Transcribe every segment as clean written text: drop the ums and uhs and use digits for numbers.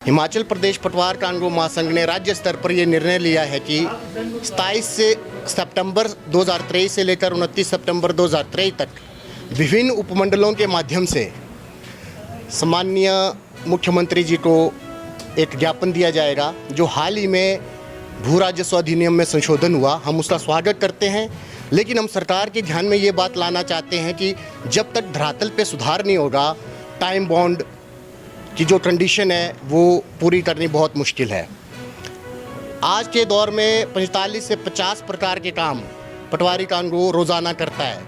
हिमाचल प्रदेश पटवार कानून महासंघ ने राज्य स्तर पर यह निर्णय लिया है कि 27 सितंबर 2023 से लेकर 29 सितंबर 2023 तक विभिन्न उपमंडलों के माध्यम से सम्माननीय मुख्यमंत्री जी को एक ज्ञापन दिया जाएगा। जो हाल ही में भू राजस्व अधिनियम में संशोधन हुआ, हम उसका स्वागत करते हैं, लेकिन हम सरकार के ध्यान में ये बात लाना चाहते हैं कि जब तक धरातल पे सुधार नहीं होगा, टाइम बॉन्ड की जो कंडीशन है वो पूरी करनी बहुत मुश्किल है। आज के दौर में 45 से 50 प्रकार के काम पटवारी कानून रोज़ाना करता है।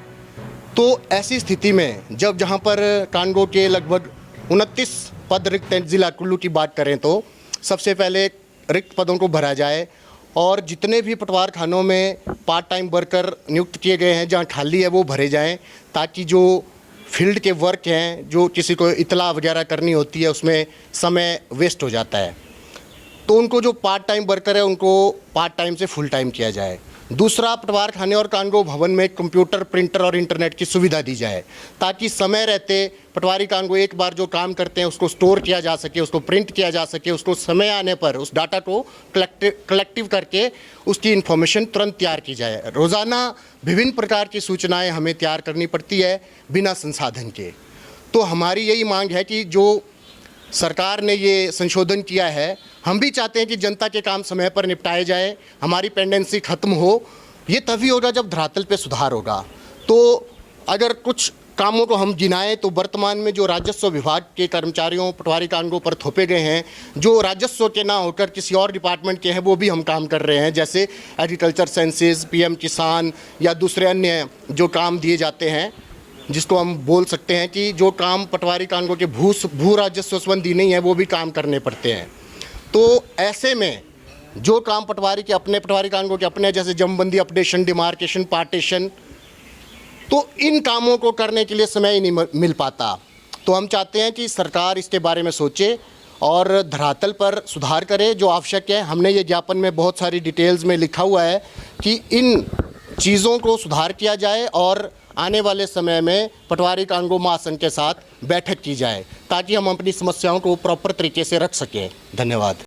तो ऐसी स्थिति में जब जहां पर कानून के लगभग 29 पद रिक्त हैं, ज़िला कुल्लू की बात करें तो सबसे पहले रिक्त पदों को भरा जाए और जितने भी पटवार खानों में पार्ट टाइम वर्कर नियुक्त किए गए हैं, जहां खाली है वो भरे जाएं, ताकि जो फील्ड के वर्क हैं, जो किसी को इतला वगैरह करनी होती है, उसमें समय वेस्ट हो जाता है। तो उनको जो पार्ट टाइम वर्कर है उनको पार्ट टाइम से फुल टाइम किया जाए। दूसरा, पटवार खाने और कानून भवन में कंप्यूटर, प्रिंटर और इंटरनेट की सुविधा दी जाए, ताकि समय रहते पटवारी कानून एक बार जो काम करते हैं उसको स्टोर किया जा सके, उसको प्रिंट किया जा सके, उसको समय आने पर उस डाटा को कलेक्टिव करके उसकी इन्फॉर्मेशन तुरंत तैयार की जाए। रोज़ाना विभिन्न प्रकार की सूचनाएं हमें तैयार करनी पड़ती है बिना संसाधन के। तो हमारी यही मांग है कि जो सरकार ने ये संशोधन किया है, हम भी चाहते हैं कि जनता के काम समय पर निपटाए जाए, हमारी पेंडेंसी खत्म हो। ये तभी होगा जब धरातल पे सुधार होगा। तो अगर कुछ कामों को हम गिनाएं तो वर्तमान में जो राजस्व विभाग के कर्मचारियों पटवारी कानूनों पर थोपे गए हैं, जो राजस्व के ना होकर किसी और डिपार्टमेंट के हैं, वो भी हम काम कर रहे हैं। जैसे एग्रीकल्चर सेंसेस, पीएम किसान या दूसरे अन्य जो काम दिए जाते हैं, जिसको हम बोल सकते हैं कि जो काम पटवारी कानूनों के भू राजस्व संबंधी नहीं है, वो भी काम करने पड़ते हैं। तो ऐसे में जो काम पटवारी कानूनों के अपने, जैसे जमबंदी, अपडेशन, डिमार्केशन, पार्टीशन, तो इन कामों को करने के लिए समय ही नहीं मिल पाता। तो हम चाहते हैं कि सरकार इसके बारे में सोचे और धरातल पर सुधार करे जो आवश्यक है। हमने ये ज्ञापन में बहुत सारी डिटेल्स में लिखा हुआ है कि इन चीज़ों को सुधार किया जाए और आने वाले समय में पटवारी कानून महासंघ के साथ बैठक की जाए, ताकि हम अपनी समस्याओं को प्रॉपर तरीके से रख सकें। धन्यवाद।